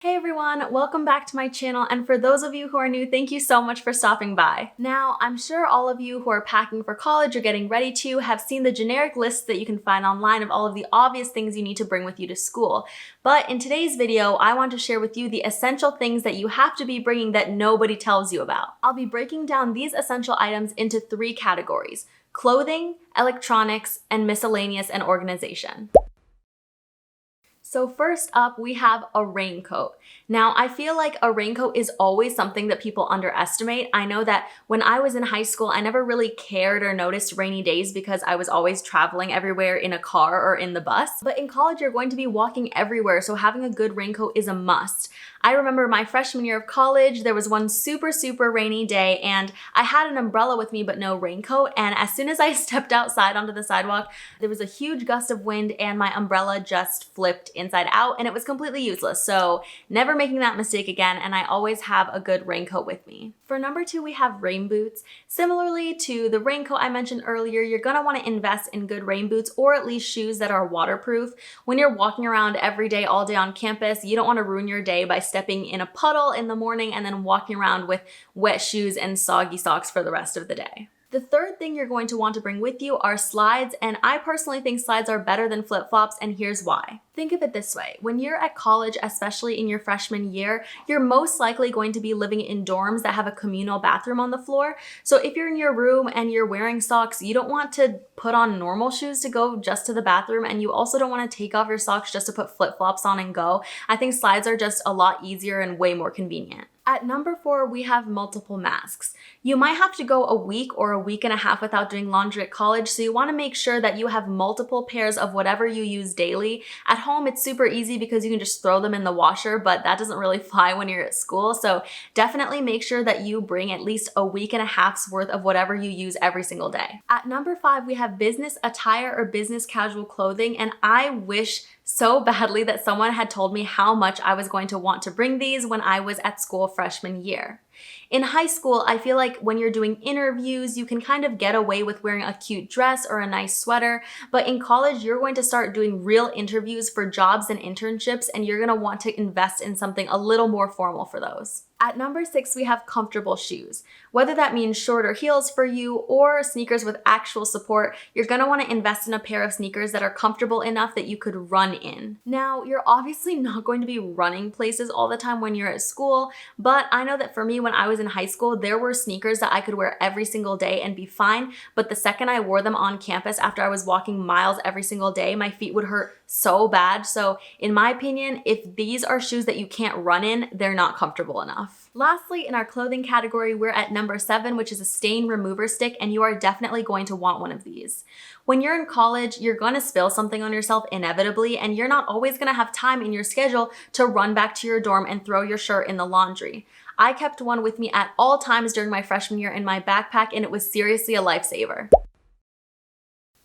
Hey everyone, welcome back to my channel, and for those of you who are new, thank you so much for stopping by. Now, I'm sure all of you who are packing for college or getting ready to have seen the generic lists that you can find online of all of the obvious things you need to bring with you to school. But in today's video, I want to share with you the essential things that you have to be bringing that nobody tells you about. I'll be breaking down these essential items into 3 categories: clothing, electronics, and miscellaneous and organization. So first up, we have a raincoat. Now, I feel like a raincoat is always something that people underestimate. I know that when I was in high school, I never really cared or noticed rainy days because I was always traveling everywhere in a car or in the bus. But in college, you're going to be walking everywhere, so having a good raincoat is a must. I remember my freshman year of college, there was one super rainy day and I had an umbrella with me but no raincoat, and as soon as I stepped outside onto the sidewalk, there was a huge gust of wind and my umbrella just flipped inside out and it was completely useless. So never making that mistake again, and I always have a good raincoat with me. For number 2, we have rain boots. Similarly to the raincoat I mentioned earlier, you're gonna wanna invest in good rain boots or at least shoes that are waterproof. When you're walking around every day, all day on campus, you don't wanna ruin your day by stepping in a puddle in the morning and then walking around with wet shoes and soggy socks for the rest of the day. The third thing you're going to want to bring with you are slides, and I personally think slides are better than flip-flops, and here's why. Think of it this way. When you're at college, especially in your freshman year, you're most likely going to be living in dorms that have a communal bathroom on the floor. So if you're in your room and you're wearing socks, you don't want to put on normal shoes to go just to the bathroom, and you also don't want to take off your socks just to put flip-flops on and go. I think slides are just a lot easier and way more convenient. At number 4, we have multiple masks. You might have to go a week or a week and a half without doing laundry at college, so you want to make sure that you have multiple pairs of whatever you use daily. At home, it's super easy because you can just throw them in the washer, but that doesn't really fly when you're at school, so definitely make sure that you bring at least a week and a half's worth of whatever you use every single day. At number 5, we have business attire or business casual clothing, and I wish so badly that someone had told me how much I was going to want to bring these when I was at school freshman year. In high school, I feel like when you're doing interviews, you can kind of get away with wearing a cute dress or a nice sweater, but in college, you're going to start doing real interviews for jobs and internships, and you're gonna want to invest in something a little more formal for those. At number 6, we have comfortable shoes. Whether that means shorter heels for you or sneakers with actual support, you're gonna wanna invest in a pair of sneakers that are comfortable enough that you could run in. Now, you're obviously not going to be running places all the time when you're at school, but I know that for me, when I was in high school, there were sneakers that I could wear every single day and be fine, but the second I wore them on campus after I was walking miles every single day, my feet would hurt so bad. So in my opinion, if these are shoes that you can't run in, they're not comfortable enough. Lastly, in our clothing category, we're at number 7, which is a stain remover stick, and you are definitely going to want one of these. When you're in college, you're gonna spill something on yourself inevitably, and you're not always gonna have time in your schedule to run back to your dorm and throw your shirt in the laundry. I kept one with me at all times during my freshman year in my backpack, and it was seriously a lifesaver.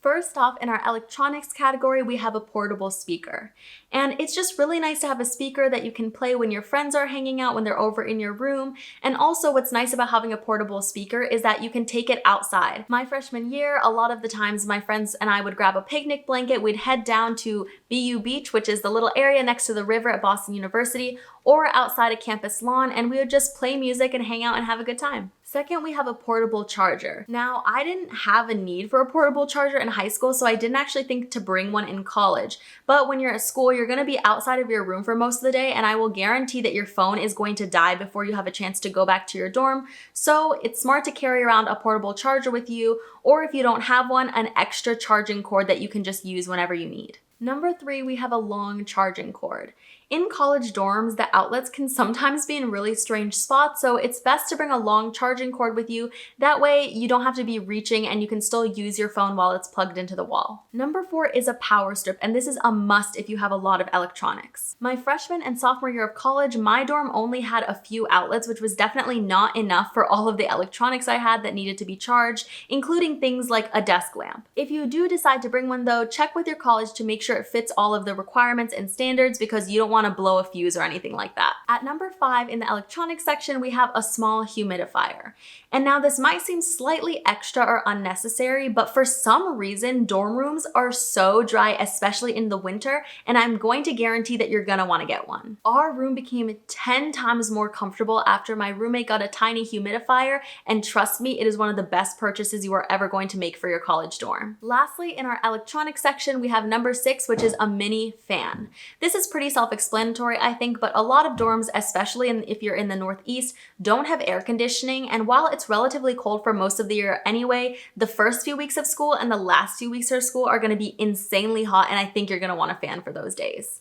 First off, in our electronics category, we have a portable speaker. And it's just really nice to have a speaker that you can play when your friends are hanging out, when they're over in your room. And also what's nice about having a portable speaker is that you can take it outside. My freshman year, a lot of the times my friends and I would grab a picnic blanket, we'd head down to BU Beach, which is the little area next to the river at Boston University, or outside a campus lawn, and we would just play music and hang out and have a good time. Second, we have a portable charger. Now, I didn't have a need for a portable charger in high school, so I didn't actually think to bring one in college. But when you're at school, you're gonna be outside of your room for most of the day, and I will guarantee that your phone is going to die before you have a chance to go back to your dorm. So it's smart to carry around a portable charger with you, or if you don't have one, an extra charging cord that you can just use whenever you need. Number 3, we have a long charging cord. In college dorms, the outlets can sometimes be in really strange spots, so it's best to bring a long charging cord with you. That way, you don't have to be reaching and you can still use your phone while it's plugged into the wall. Number 4 is a power strip, and this is a must if you have a lot of electronics. My freshman and sophomore year of college, my dorm only had a few outlets, which was definitely not enough for all of the electronics I had that needed to be charged, including things like a desk lamp. If you do decide to bring one though, check with your college to make sure it fits all of the requirements and standards, because you don't want to blow a fuse or anything like that. At number 5 in the electronics section, we have a small humidifier. And now this might seem slightly extra or unnecessary, but for some reason, dorm rooms are so dry, especially in the winter, and I'm going to guarantee that you're gonna want to get one. Our room became 10 times more comfortable after my roommate got a tiny humidifier, and trust me, it is one of the best purchases you are ever going to make for your college dorm. Lastly, in our electronics section, we have number 6, which is a mini fan. This is pretty self-explanatory, I think, but a lot of dorms, especially if you're in the Northeast, don't have air conditioning, and while it's relatively cold for most of the year anyway, the first few weeks of school and the last few weeks of school are gonna be insanely hot, and I think you're gonna want a fan for those days.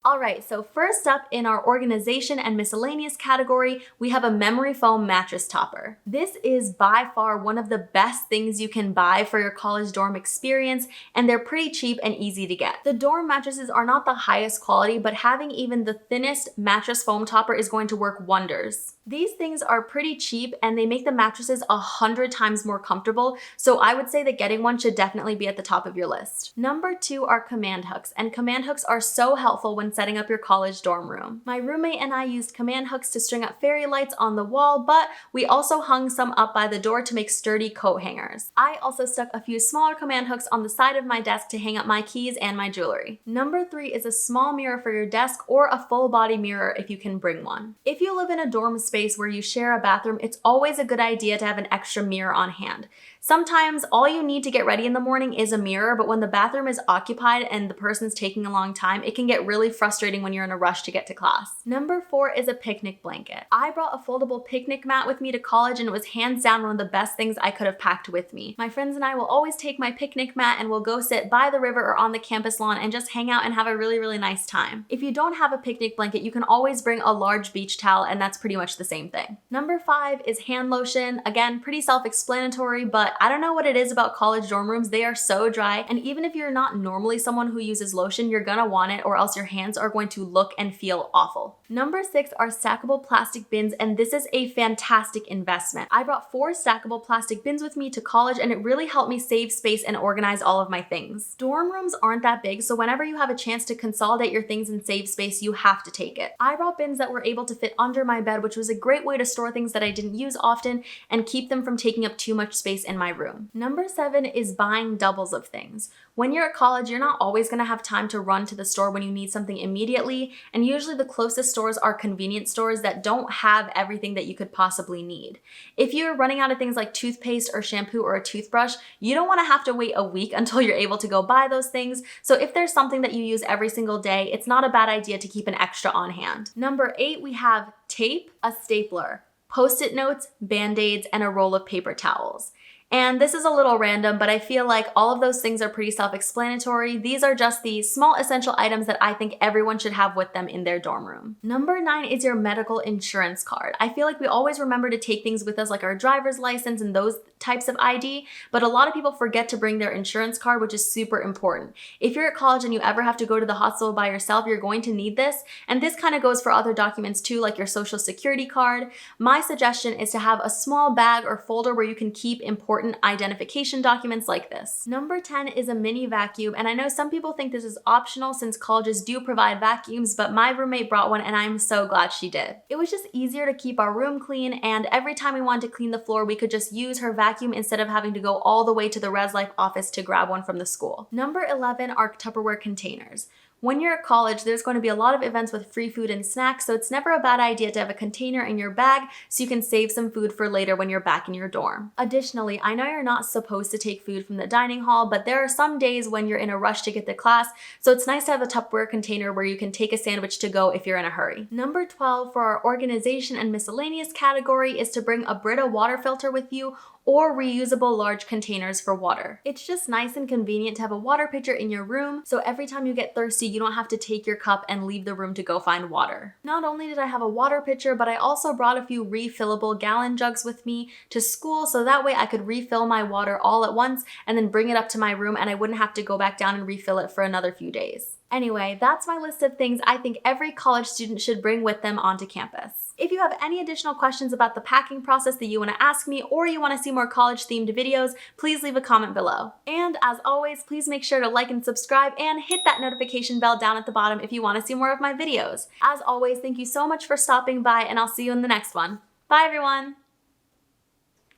Alright, so first up in our organization and miscellaneous category, we have a memory foam mattress topper. This is by far one of the best things you can buy for your college dorm experience, and they're pretty cheap and easy to get. The dorm mattresses are not the highest quality, but having even the thinnest mattress foam topper is going to work wonders. These things are pretty cheap and they make the mattresses 100 times more comfortable, so I would say that getting one should definitely be at the top of your list. Number 2 are command hooks, and command hooks are so helpful when setting up your college dorm room. My roommate and I used command hooks to string up fairy lights on the wall, but we also hung some up by the door to make sturdy coat hangers. I also stuck a few smaller command hooks on the side of my desk to hang up my keys and my jewelry. Number 3 is a small mirror for your desk or a full body mirror if you can bring one. If you live in a dorm space where you share a bathroom, it's always a good idea to have an extra mirror on hand. Sometimes all you need to get ready in the morning is a mirror, but when the bathroom is occupied and the person's taking a long time, it can get really frustrating when you're in a rush to get to class. Number 4 is a picnic blanket. I brought a foldable picnic mat with me to college, and it was hands down one of the best things I could have packed with me. My friends and I will always take my picnic mat and we'll go sit by the river or on the campus lawn and just hang out and have a really nice time. If you don't have a picnic blanket, you can always bring a large beach towel, and that's pretty much the same thing. Number 5 is hand lotion. Again, pretty self-explanatory, but I don't know what it is about college dorm rooms. They are so dry, and even if you're not normally someone who uses lotion, you're gonna want it or else your hands are going to look and feel awful. Number 6 are stackable plastic bins, and this is a fantastic investment. I brought 4 stackable plastic bins with me to college, and it really helped me save space and organize all of my things. Dorm rooms aren't that big, so whenever you have a chance to consolidate your things and save space, you have to take it. I brought bins that were able to fit under my bed, which was a great way to store things that I didn't use often and keep them from taking up too much space in my room. Number 7 is buying doubles of things. When you're at college, you're not always gonna have time to run to the store when you need something immediately, and usually the closest stores are convenience stores that don't have everything that you could possibly need. If you're running out of things like toothpaste or shampoo or a toothbrush, you don't wanna have to wait a week until you're able to go buy those things, so if there's something that you use every single day, it's not a bad idea to keep an extra on hand. Number 8, we have tape, a stapler, Post-it notes, Band-Aids, and a roll of paper towels. And this is a little random, but I feel like all of those things are pretty self-explanatory. These are just the small essential items that I think everyone should have with them in their dorm room. Number 9 is your medical insurance card. I feel like we always remember to take things with us like our driver's license and those types of ID, but a lot of people forget to bring their insurance card, which is super important. If you're at college and you ever have to go to the hospital by yourself, you're going to need this, and this kind of goes for other documents too, like your social security card. My suggestion is to have a small bag or folder where you can keep important identification documents like this. Number 10 is a mini vacuum, and I know some people think this is optional since colleges do provide vacuums, but my roommate brought one and I'm so glad she did. It was just easier to keep our room clean, and every time we wanted to clean the floor, we could just use her vacuum instead of having to go all the way to the Res Life office to grab one from the school. Number 11 are Tupperware containers. When you're at college, there's going to be a lot of events with free food and snacks, so it's never a bad idea to have a container in your bag so you can save some food for later when you're back in your dorm. Additionally, I know you're not supposed to take food from the dining hall, but there are some days when you're in a rush to get to class, so it's nice to have a Tupperware container where you can take a sandwich to go if you're in a hurry. Number 12 for our organization and miscellaneous category is to bring a Brita water filter with you or reusable large containers for water. It's just nice and convenient to have a water pitcher in your room, so every time you get thirsty, you don't have to take your cup and leave the room to go find water. Not only did I have a water pitcher, but I also brought a few refillable gallon jugs with me to school, so that way I could refill my water all at once and then bring it up to my room and I wouldn't have to go back down and refill it for another few days. Anyway, that's my list of things I think every college student should bring with them onto campus. If you have any additional questions about the packing process that you want to ask me, or you want to see more college-themed videos, please leave a comment below. And as always, please make sure to like and subscribe and hit that notification bell down at the bottom if you want to see more of my videos. As always, thank you so much for stopping by, and I'll see you in the next one. Bye everyone!